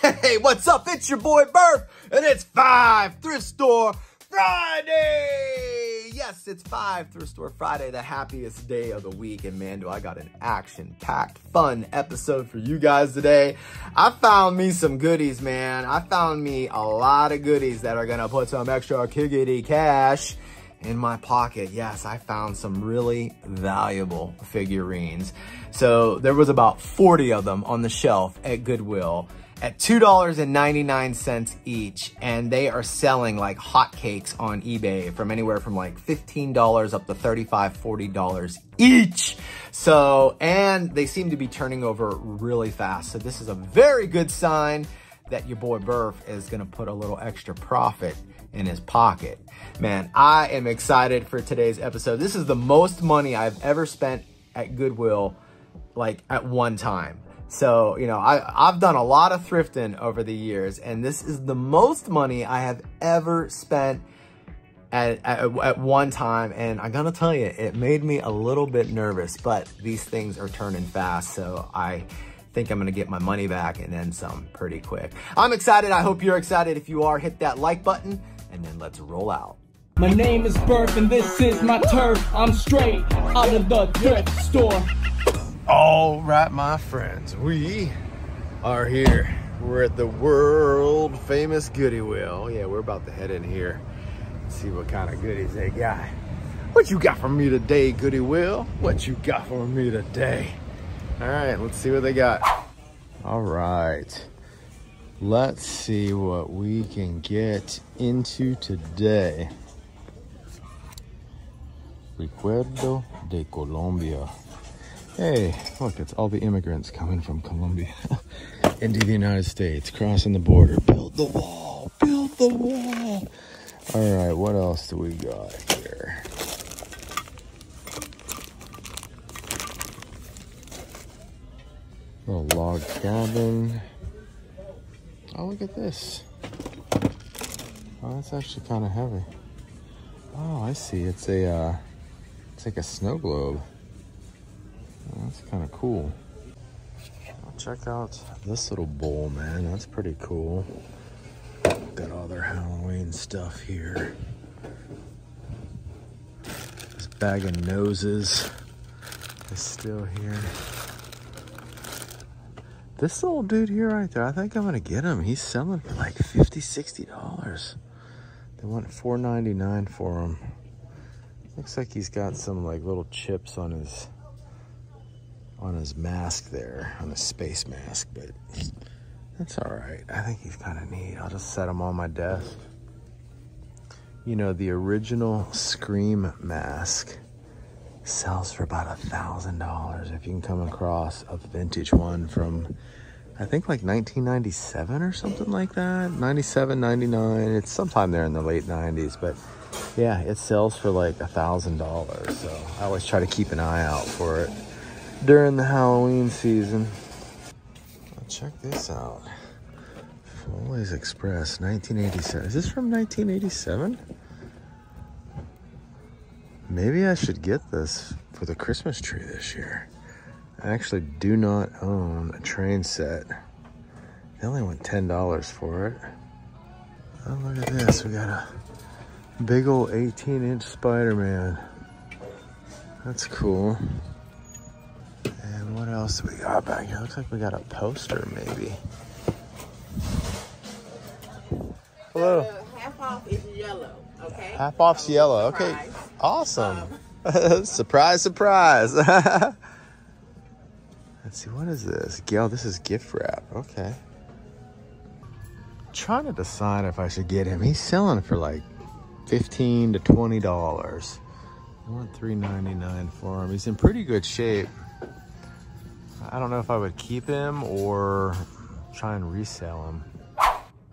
Hey, what's up? It's your boy Burf, and it's 5 Thrift Store Friday! Yes, it's 5 Thrift Store Friday, the happiest day of the week. And man, do I got an action-packed, fun episode for you guys today. I found me some goodies, man. I found me a lot of goodies that are gonna put some extra kiggity cash in my pocket. Yes, I found some really valuable figurines. So there was about 40 of them on the shelf at Goodwill at $2.99 each, and they are selling like hotcakes on eBay from anywhere from like $15 up to $35, $40 each. So, and they seem to be turning over really fast. So this is a very good sign that your boy Burf is gonna put a little extra profit in his pocket. Man, I am excited for today's episode. This is the most money I've ever spent at Goodwill, like at one time. So, you know, I've done a lot of thrifting over the years, and this is the most money I have ever spent at one time. And I'm gonna tell you, it made me a little bit nervous, but these things are turning fast. So I think I'm gonna get my money back and then some pretty quick. I'm excited. I hope you're excited. If you are, hit that like button and then let's roll out. My name is Burf and this is my turf. I'm straight out of the thrift store. All right, my friends, we are here. We're at the world famous Goodwill. Yeah, we're about to head in here and see what kind of goodies they got. What you got for me today, Goodwill? What you got for me today? All right, let's see what they got. All right, let's see what we can get into today. Recuerdo de Colombia. Hey, look, it's all the immigrants coming from Colombia into the United States, crossing the border. Build the wall, build the wall. All right, what else do we got here? Little log cabin. Oh, look at this. Oh, that's actually kind of heavy. Oh, I see. It's like a snow globe. That's kind of cool. Check out this little bowl, man. That's pretty cool. Got all their Halloween stuff here. This bag of noses is still here. This little dude here right there, I think I'm gonna get him. He's selling for like $50, $60. They want $4.99 for him. Looks like he's got some like little chips on his mask there, on his space mask, but that's all right. I think he's kind of neat. I'll just set him on my desk. You know, the original Scream mask sells for about $1,000 if you can come across a vintage one from, I think like 1997 or something like that. 97, 99. It's sometime there in the late 90s, but yeah, it sells for like $1,000. So I always try to keep an eye out for it during the Halloween season. Oh, check this out. Foley's Express, 1987. Is this from 1987? Maybe I should get this for the Christmas tree this year. I actually do not own a train set. They only want $10 for it. Oh, look at this. We got a big old 18-inch Spider-Man. That's cool. And what else do we got back here? Looks like we got a poster, maybe. Hello. Half off is yellow, okay? Half off's yellow. Okay. Awesome. Surprise, surprise. Let's see, what is this? Gail, this is gift wrap. Okay. Trying to decide if I should get him. He's selling for like $15 to $20. I want $3.99 for him. He's in pretty good shape. I don't know if I would keep him or try and resell him.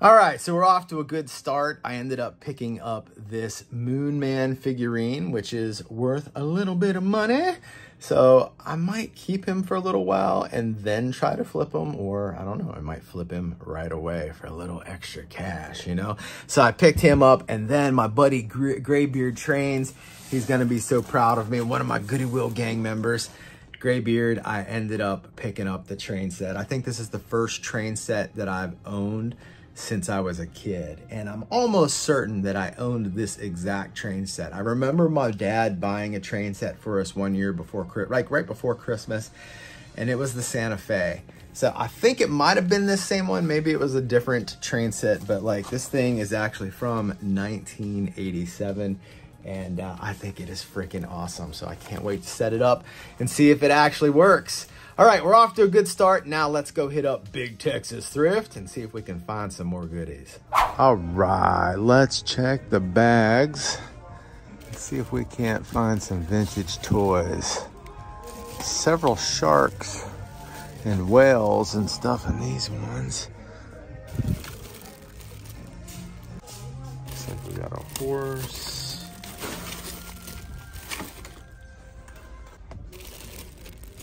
All right, so we're off to a good start. I ended up picking up this Moon Man figurine, which is worth a little bit of money. So I might keep him for a little while and then try to flip him, or I don't know, I might flip him right away for a little extra cash, you know? So I picked him up, and then my buddy Graybeard Trains, he's gonna be so proud of me, one of my Goodwill gang members. Graybeard, I ended up picking up the train set. I think this is the first train set that I've owned since I was a kid. And I'm almost certain that I owned this exact train set. I remember my dad buying a train set for us one year before, like right before Christmas, and it was the Santa Fe. So I think it might have been this same one. Maybe it was a different train set, but like this thing is actually from 1987. And I think it is freaking awesome. So I can't wait to set it up and see if it actually works. All right, we're off to a good start. Now let's go hit up Big Texas Thrift and see if we can find some more goodies. All right, let's check the bags. Let's see if we can't find some vintage toys. Several sharks and whales and stuff in these ones. Looks like we got a horse.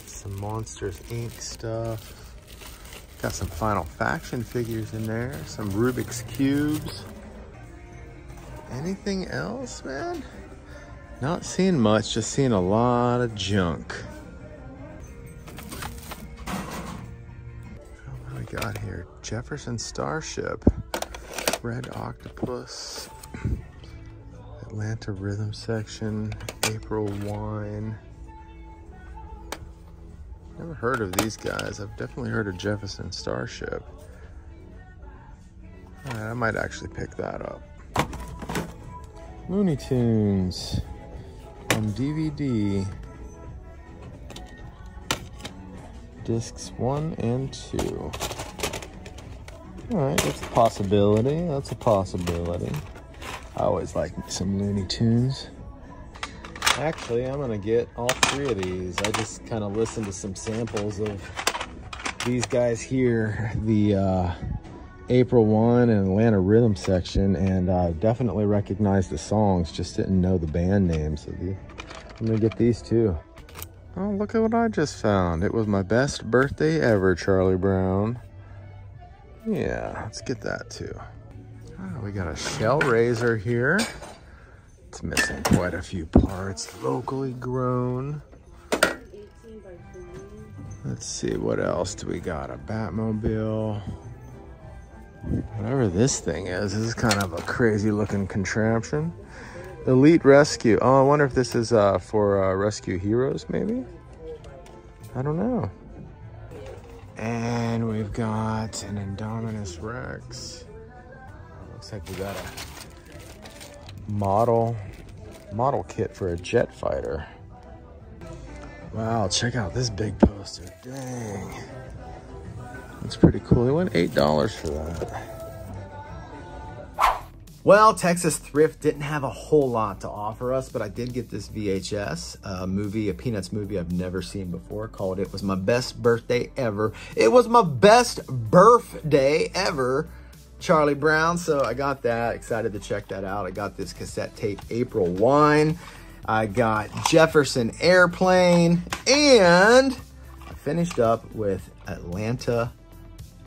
Some Monsters Inc. stuff. Got some Final Faction figures in there. Some Rubik's Cubes. Anything else, man? Not seeing much, just seeing a lot of junk. What do we got here? Jefferson Starship. Red Octopus. Atlanta Rhythm Section. April Wine. Never heard of these guys. I've definitely heard of Jefferson Starship. All right, I might actually pick that up. Looney Tunes on DVD. Discs 1 and 2. All right, that's a possibility. That's a possibility. I always like some Looney Tunes. Actually, I'm gonna get all 3 of these. I just kind of listened to some samples of these guys here, the April Wine and Atlanta Rhythm Section, and definitely recognized the songs, just didn't know the band names. So I'm gonna get these too. Oh, look at what I just found. It was my best birthday ever, Charlie Brown. Yeah, let's get that too. Oh, we got a shell razor here. It's missing quite a few parts. Locally grown. Let's see, what else do we got? A Batmobile. Whatever this thing is, this is kind of a crazy looking contraption. Elite Rescue. Oh, I wonder if this is for Rescue Heroes, maybe? I don't know. And we've got an Indominus Rex. Looks like we got a model kit for a jet fighter. Wow, check out this big poster. Dang. That's pretty cool. They went $8 for that. Well, Texas Thrift didn't have a whole lot to offer us, but I did get this VHS movie, a Peanuts movie I've never seen before, called It Was My Best Birthday Ever. It was my best birthday ever, Charlie Brown. So I got that, excited to check that out. I got this cassette tape, April Wine. I got Jefferson Airplane, and I finished up with Atlanta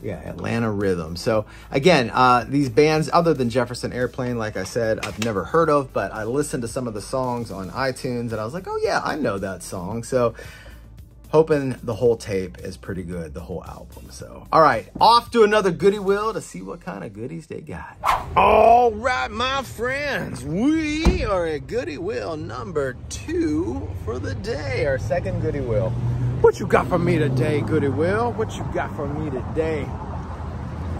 Rhythm. So again, these bands, other than Jefferson Airplane, like I said, I've never heard of, but I listened to some of the songs on iTunes and I was like, oh yeah, I know that song. So hoping the whole tape is pretty good, the whole album. So, all right, off to another Goodwill to see what kind of goodies they got. All right, my friends, we are at Goodwill number 2 for the day, our second Goodwill. What you got for me today, Goodwill? What you got for me today?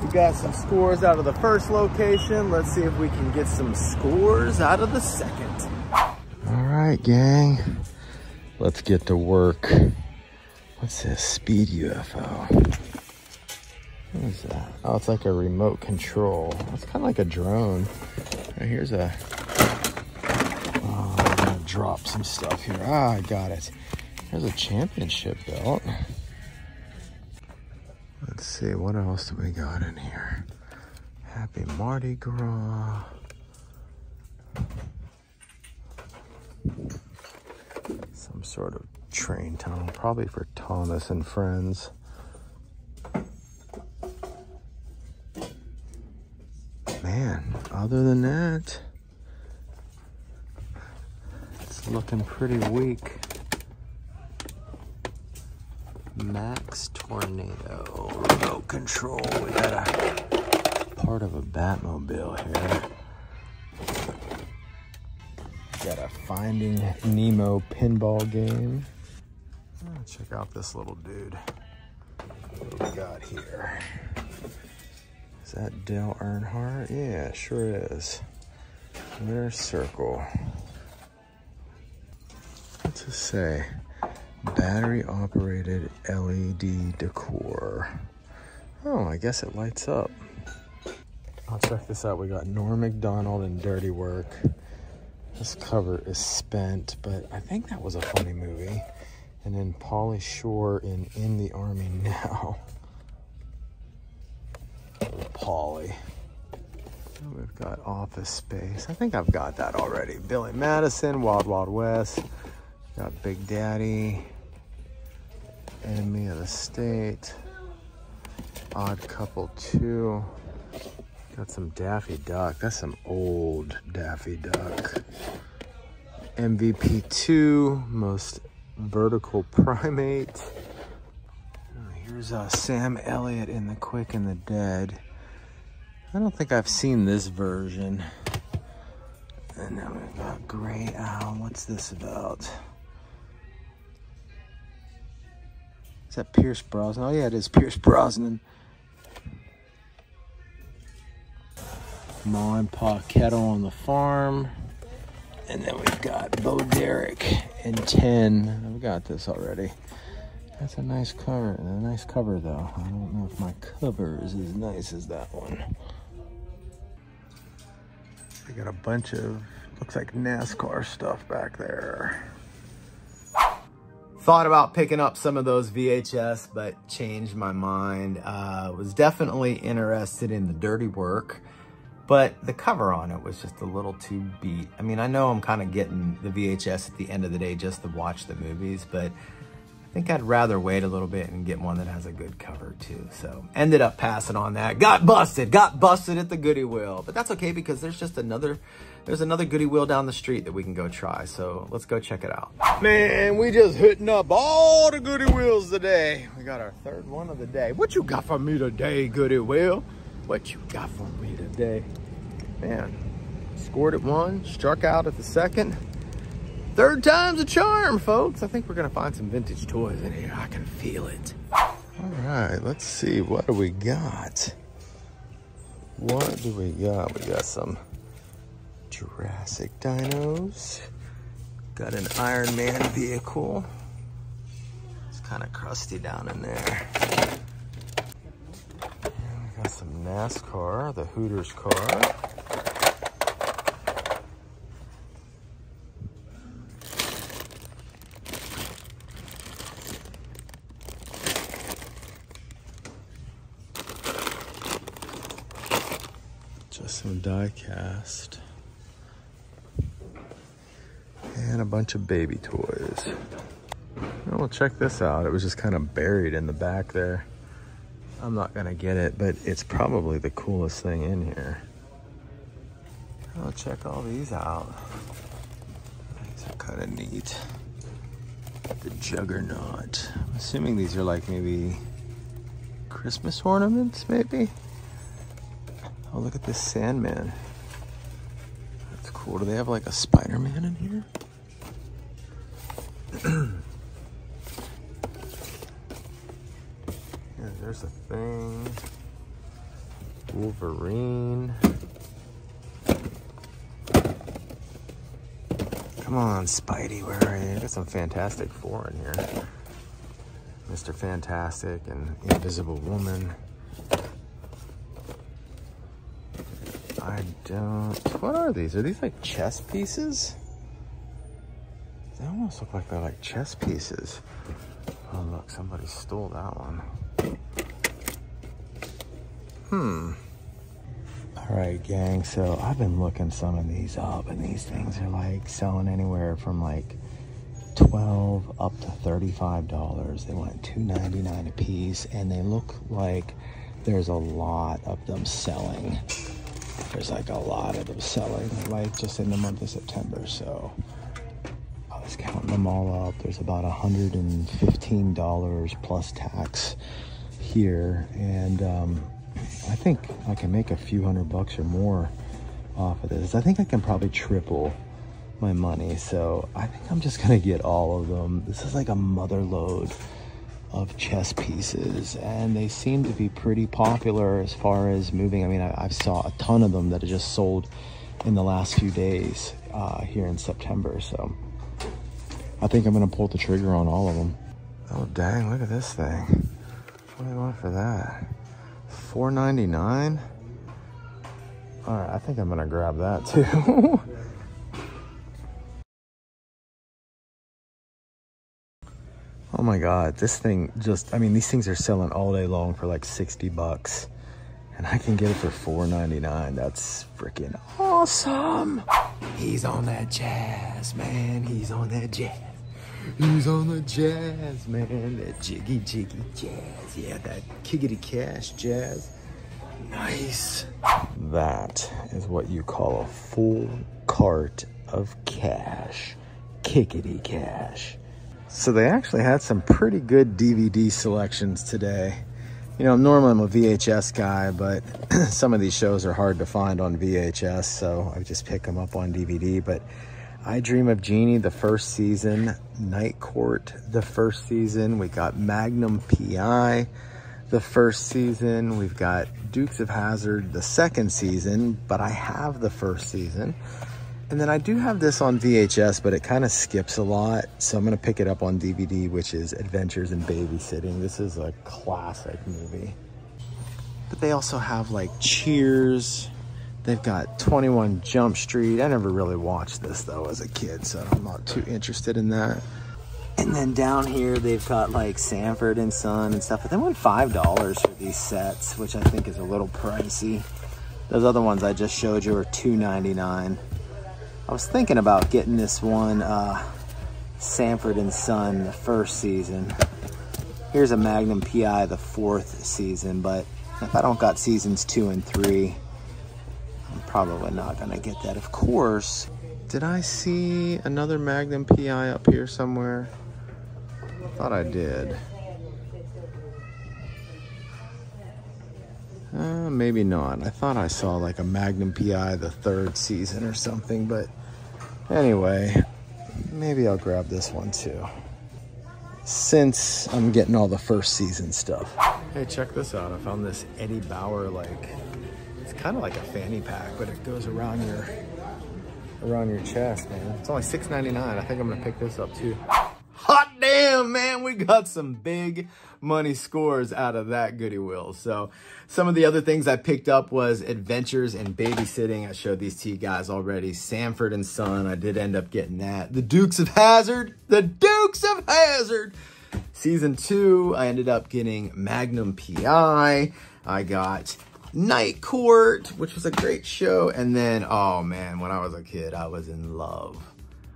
We got some scores out of the first location. Let's see if we can get some scores out of the second. All right, gang, let's get to work. What's this? Speed UFO. What is that? Oh, it's like a remote control. It's kind of like a drone. Right, here's a... Oh, I'm gonna drop some stuff here. Ah, I got it. There's a championship belt. Let's see, what else do we got in here? Happy Mardi Gras. Some sort of train tunnel, probably for Thomas and Friends. Man, other than that, it's looking pretty weak. Max Tornado remote control. We got a part of a Batmobile here. Got a Finding Nemo pinball game. Oh, check out this little dude. What do we got here? Is that Dale Earnhardt? Yeah, sure is. Winner's Circle. What's it say? Battery operated LED decor. Oh, I guess it lights up. I'll check this out. We got Norm Macdonald in Dirty Work. This cover is spent, but I think that was a funny movie. And then Pauly Shore in the Army Now. Pauly. We've got Office Space. I think I've got that already. Billy Madison, Wild Wild West. Got Big Daddy. Enemy of the State. Odd Couple 2. Got some Daffy Duck. That's some old Daffy Duck. MVP 2. Most Vertical Primate. Here's Sam Elliott in The Quick and the Dead. I don't think I've seen this version. And then we've got Grey Owl. What's this about? Is that Pierce Brosnan? Oh yeah, it is Pierce Brosnan. Ma and Pa Kettle on the Farm. And then we've got Bo Derek and 10. I've got this already. That's a nice cover. A nice cover though. I don't know if my cover is as nice as that one. I got a bunch of, looks like NASCAR stuff back there. Thought about picking up some of those VHS, but changed my mind. Was definitely interested in the Dirty Work, but the cover on it was just a little too beat. I mean, I know I'm kind of getting the VHS at the end of the day just to watch the movies, but I think I'd rather wait a little bit and get one that has a good cover too. So ended up passing on that. Got busted at the Goodwill, but that's okay because there's another Goodwill down the street that we can go try. So let's go check it out. Man, we just hitting up all the Goodwills today. We got our third one of the day. What you got for me today, Goodwill? What you got for me today? Man, scored at one, struck out at the second. Third time's a charm, folks. I think we're gonna find some vintage toys in here. I can feel it. All right, let's see. What do we got? What do we got? We got some Jurassic dinos. Got an Iron Man vehicle. It's kind of crusty down in there. And we got some NASCAR, the Hooters car. Just some die cast. And a bunch of baby toys. Well, check this out. It was just kind of buried in the back there. I'm not gonna get it, but it's probably the coolest thing in here. I'll check all these out. These are kind of neat. The Juggernaut. I'm assuming these are like maybe Christmas ornaments, maybe? Oh, look at this Sandman. That's cool. Do they have like a Spider-Man in here? Yeah, there's a Thing. Wolverine. Come on, Spidey, where are you? Got some Fantastic Four in here. Mr. Fantastic and Invisible Woman. What are these? Are these like chess pieces? They almost look like they're like chess pieces. Oh look, somebody stole that one. All right, gang, so I've been looking some of these up, and these things are like selling anywhere from like $12 up to $35. They went $2.99 a piece, and they look like there's a lot of them selling. There's like a lot of them selling, like just in the month of September. So I was Just counting them all up, there's about $115 plus tax here, and I think I can make a few $100 or more off of this. I think I can probably triple my money, so I think I'm just gonna get all of them. This is like a mother load of chess pieces, and they seem to be pretty popular as far as moving. I mean, I saw a ton of them that have just sold in the last few days here in September, so I think I'm gonna pull the trigger on all of them. Oh dang, look at this thing. What do I want for that? $4.99? All right, I think I'm gonna grab that too. Oh my God, this thing just, I mean, these things are selling all day long for like $60, and I can get it for $4.99. That's freaking awesome. He's on that jazz, man. He's on that jazz. He's on the jazz, man. That jiggy, jiggy jazz. Yeah, that kickity cash jazz. Nice. That is what you call a full cart of cash. Kickity cash. So they actually had some pretty good DVD selections today. You know, normally I'm a VHS guy, but some of these shows are hard to find on VHS, so I just pick them up on DVD. But I Dream of Jeannie, the first season, Night Court, the first season. We got Magnum PI, the first season. We've got Dukes of Hazzard, the second season, but I have the first season. And then I do have this on VHS, but it kind of skips a lot. So I'm gonna pick it up on DVD, which is Adventures in Babysitting. This is a classic movie. But they also have like Cheers. They've got 21 Jump Street. I never really watched this though as a kid, so I'm not too interested in that. And then down here, they've got like Sanford and Son and stuff, but they want $5 for these sets, which I think is a little pricey. Those other ones I just showed you are $2.99. I was thinking about getting this one, Sanford and Son, the first season. Here's a Magnum PI, the fourth season, but if I don't got seasons 2 and 3, I'm probably not gonna get that. Of course, did I see another Magnum PI up here somewhere? I thought I did. Maybe not. I thought I saw like a Magnum PI, the third season or something, but anyway, maybe I'll grab this one too, since I'm getting all the first season stuff. Hey, check this out. I found this Eddie Bauer, like, it's kind of like a fanny pack, but it goes around your chest, man. It's only $6.99. I think I'm gonna pick this up too. Hot damn, man, we got some big money scores out of that Goodwill. So some of the other things I picked up was Adventures in Babysitting. I showed these to you guys already. Sanford and Son, I did end up getting that. The Dukes of Hazzard, Season 2, I ended up getting Magnum PI. I got Night Court, which was a great show. And then, oh man, when I was a kid, I was in love.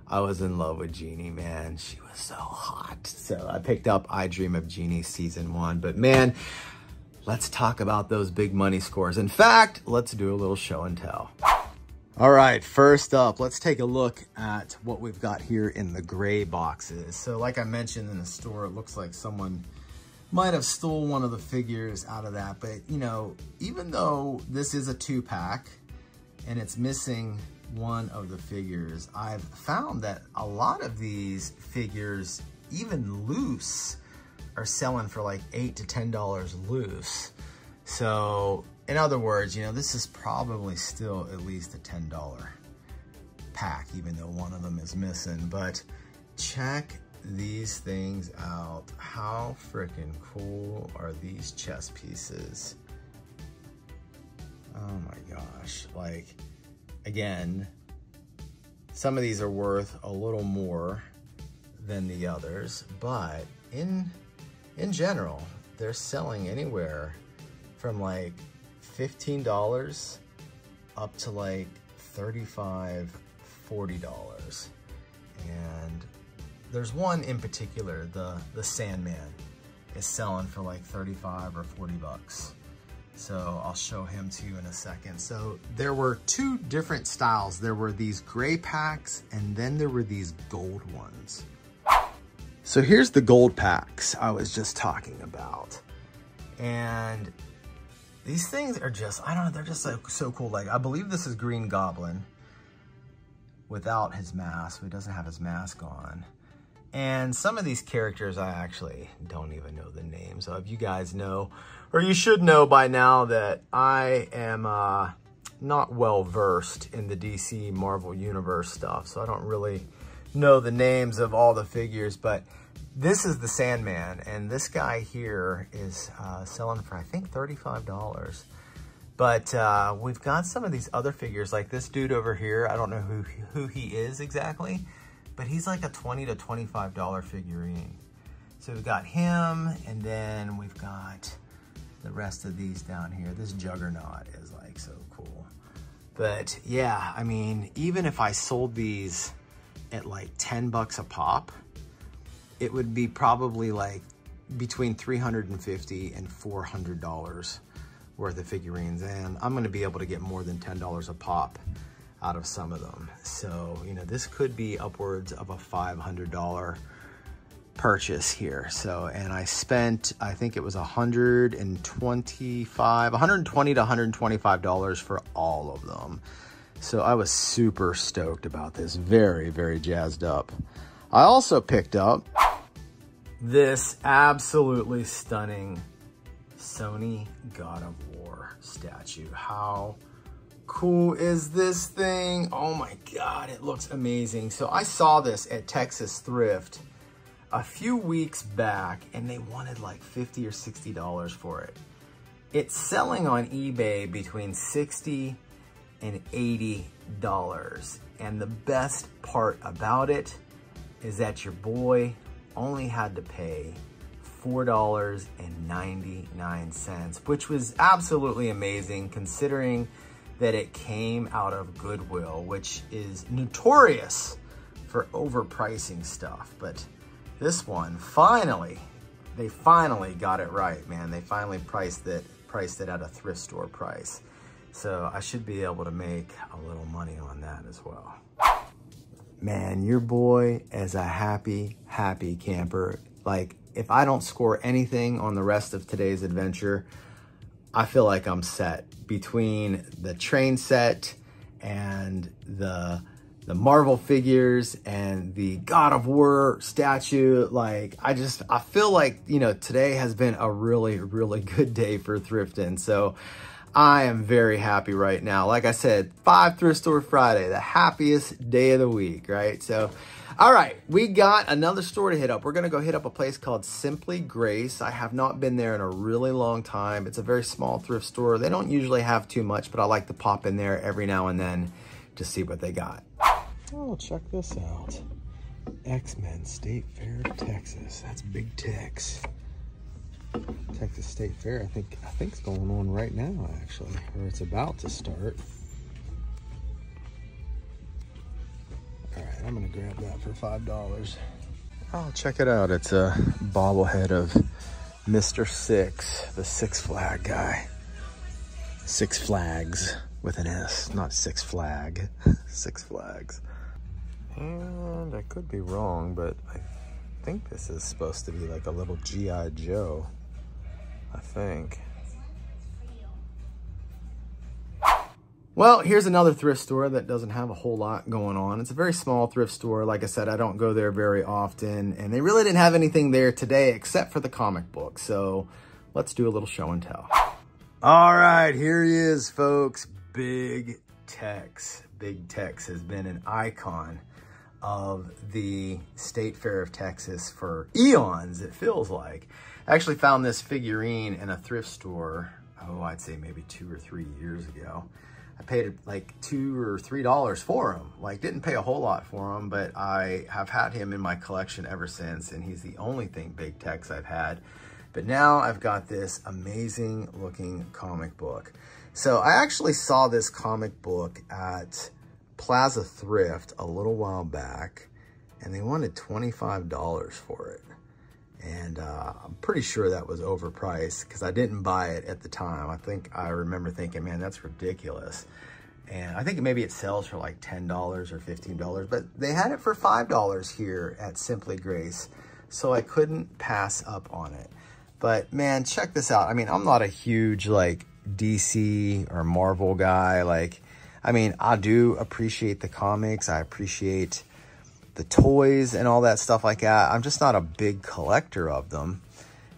I was in love with Jeannie, man. She was so hot. So I picked up I Dream of Jeannie Season 1. But man, let's talk about those big money scores. In fact, let's do a little show and tell. All right, first up, let's take a look at what we've got here in the gray boxes. So like I mentioned in the store, it looks like someone might have stole one of the figures out of that. But you know, even though this is a 2-pack and it's missing one of the figures, I've found that a lot of these figures, even loose, are selling for like $8 to $10 loose. So in other words, you know, this is probably still at least a $10 pack, even though one of them is missing. But check these things out. How freaking cool are these chess pieces? Oh my gosh. Like, again, some of these are worth a little more than the others, but in general, they're selling anywhere from like $15 up to like $35, $40. And there's one in particular, the Sandman, is selling for like 35 or 40 bucks. So I'll show him to you in a second. So there were two different styles. There were these gray packs and then there were these gold ones. So here's the gold packs I was just talking about. And these things are just, I don't know, they're just so cool. Like, I believe this is Green Goblin without his mask. He doesn't have his mask on. And some of these characters, I actually don't even know the names. So if you guys know, or you should know by now that I am not well versed in the DC Marvel Universe stuff. So I don't really know the names of all the figures, but this is the Sandman. And this guy here is selling for, I think, $35. But we've got some of these other figures, like this dude over here. I don't know who he is exactly, but he's like a $20 to $25 figurine. So we've got him, and then we've got the rest of these down here. This Juggernaut is like so cool. But yeah, I mean, even if I sold these at like 10 bucks a pop, it would be probably like between $350 and $400 worth of figurines. And I'm gonna be able to get more than $10 a pop out of some of them. So, you know, this could be upwards of a $500 purchase here. So, and I spent, I think it was $120 to $125 for all of them. So I was super stoked about this. Very, very jazzed up. I also picked up this absolutely stunning Sony God of War statue. How cool is this thing? Oh my God, it looks amazing. So I saw this at Texas Thrift a few weeks back and they wanted like $50 or $60 for it. It's selling on eBay between $60 and $80. And the best part about it is that your boy only had to pay $4.99, which was absolutely amazing considering that it came out of Goodwill, which is notorious for overpricing stuff. But this one, they finally got it right, man. They finally priced it at a thrift store price. So I should be able to make a little money on that as well. Man, your boy is a happy, happy camper. Like, if I don't score anything on the rest of today's adventure, I feel like I'm set. Between the train set and the Marvel figures and the God of War statue, like, I feel like, you know, today has been a really, really good day for thrifting. So I am very happy right now. Like I said, 5 Thrift Store Friday, the happiest day of the week, right? So, all right, we got another store to hit up. We're gonna go hit up a place called Simply Grace. I have not been there in a really long time. It's a very small thrift store. They don't usually have too much, but I like to pop in there every now and then to see what they got. Oh, check this out. X-Men State Fair of Texas. That's Big Tex. Texas State Fair, I think it's going on right now, actually, or it's about to start. All right, I'm gonna grab that for $5. Oh, check it out. It's a bobblehead of Mr. Six, the Six Flag guy. Six Flags with an S, not Six Flag. Six Flags. And I could be wrong, but I think this is supposed to be like a little G.I. Joe. I think. Well, here's another thrift store that doesn't have a whole lot going on. It's a very small thrift store. Like I said, I don't go there very often, and they really didn't have anything there today except for the comic book. So let's do a little show and tell. All right, here he is, folks. Big Tex. Big Tex has been an icon of the State Fair of Texas for eons, it feels like. I actually found this figurine in a thrift store, oh, I'd say maybe 2 or 3 years ago. I paid like $2 or $3 for him. Like, didn't pay a whole lot for him, but I have had him in my collection ever since, and he's the only thing Big Tex I've had. But now I've got this amazing looking comic book. So I actually saw this comic book at Plaza Thrift a little while back, and they wanted $25 for it. And I'm pretty sure that was overpriced because I didn't buy it at the time. I remember thinking, man, that's ridiculous. And I think maybe it sells for like $10 or $15, but they had it for $5 here at Simply Grace. So I couldn't pass up on it. But man, check this out. I mean, I'm not a huge like DC or Marvel guy. Like, I mean, I do appreciate the comics. I appreciate the toys and all that stuff like that. I'm just not a big collector of them,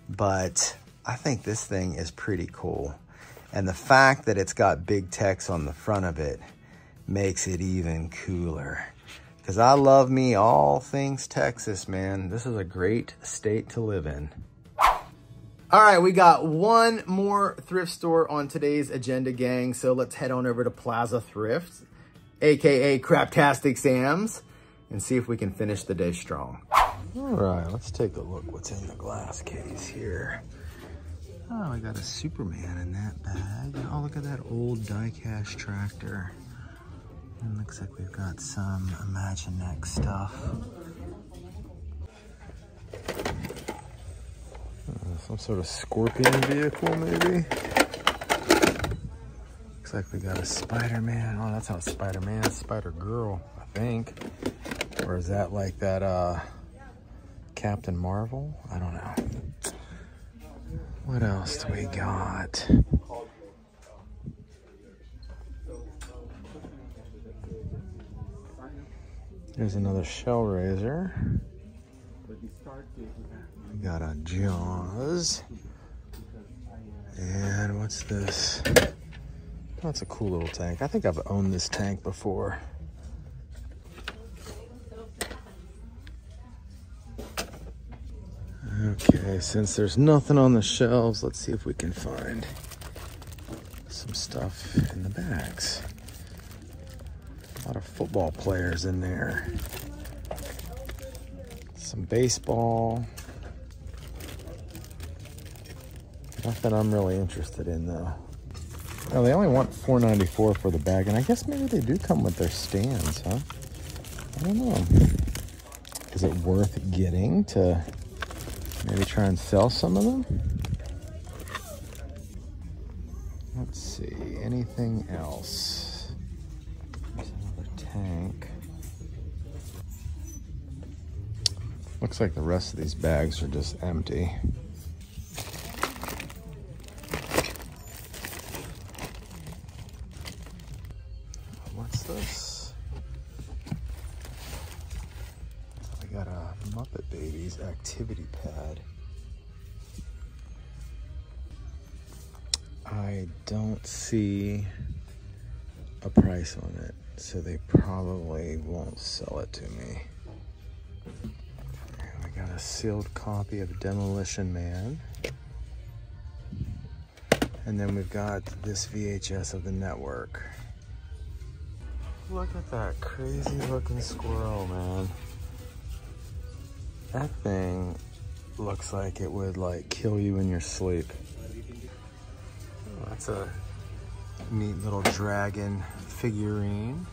but I think this thing is pretty cool. And the fact that it's got big text on the front of it makes it even cooler. Because I love me all things Texas, man. This is a great state to live in. All right, we got one more thrift store on today's agenda, gang. So let's head on over to Plaza Thrift, AKA Craptastic Sam's, and see if we can finish the day strong. All right, let's take a look what's in the glass case here. Oh, we got a Superman in that bag. Oh, look at that old die-cast tractor. And looks like we've got some Imaginext stuff. Some sort of Scorpion vehicle, maybe. Looks like we got a Spider-Man. Oh, that's not Spider-Man, Spider-Girl, I think. Or is that like that Captain Marvel? I don't know. What else do we got? There's another shell raiser. We got a Jaws. And what's this? Oh, that's a cool little tank. I think I've owned this tank before. Okay, since there's nothing on the shelves, let's see if we can find some stuff in the bags. A lot of football players in there. Some baseball. Nothing I'm really interested in though. Oh, they only want $4.94 for the bag, and I guess maybe they do come with their stands, huh? I don't know. Is it worth getting to maybe try and sell some of them? Let's see, anything else? There's another tank. Looks like the rest of these bags are just empty. What's this? We got a Muppet Babies activity pad. I don't see a price on it, so they probably won't sell it to me. We got a sealed copy of Demolition Man. And then we've got this VHS of The Network. Look at that crazy looking squirrel, man. That thing looks like it would like kill you in your sleep. Oh, that's a neat little dragon figurine.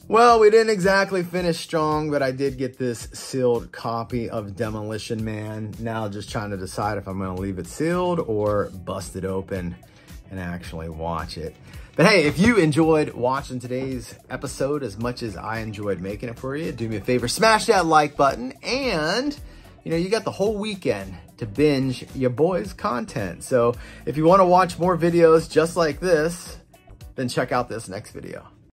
Well, we didn't exactly finish strong, but I did get this sealed copy of Demolition Man. Now just trying to decide if I'm gonna leave it sealed or bust it open and actually watch it. But hey, if you enjoyed watching today's episode as much as I enjoyed making it for you, do me a favor, smash that like button, and you got the whole weekend to binge your boys' content. So if you want to watch more videos just like this, then check out this next video.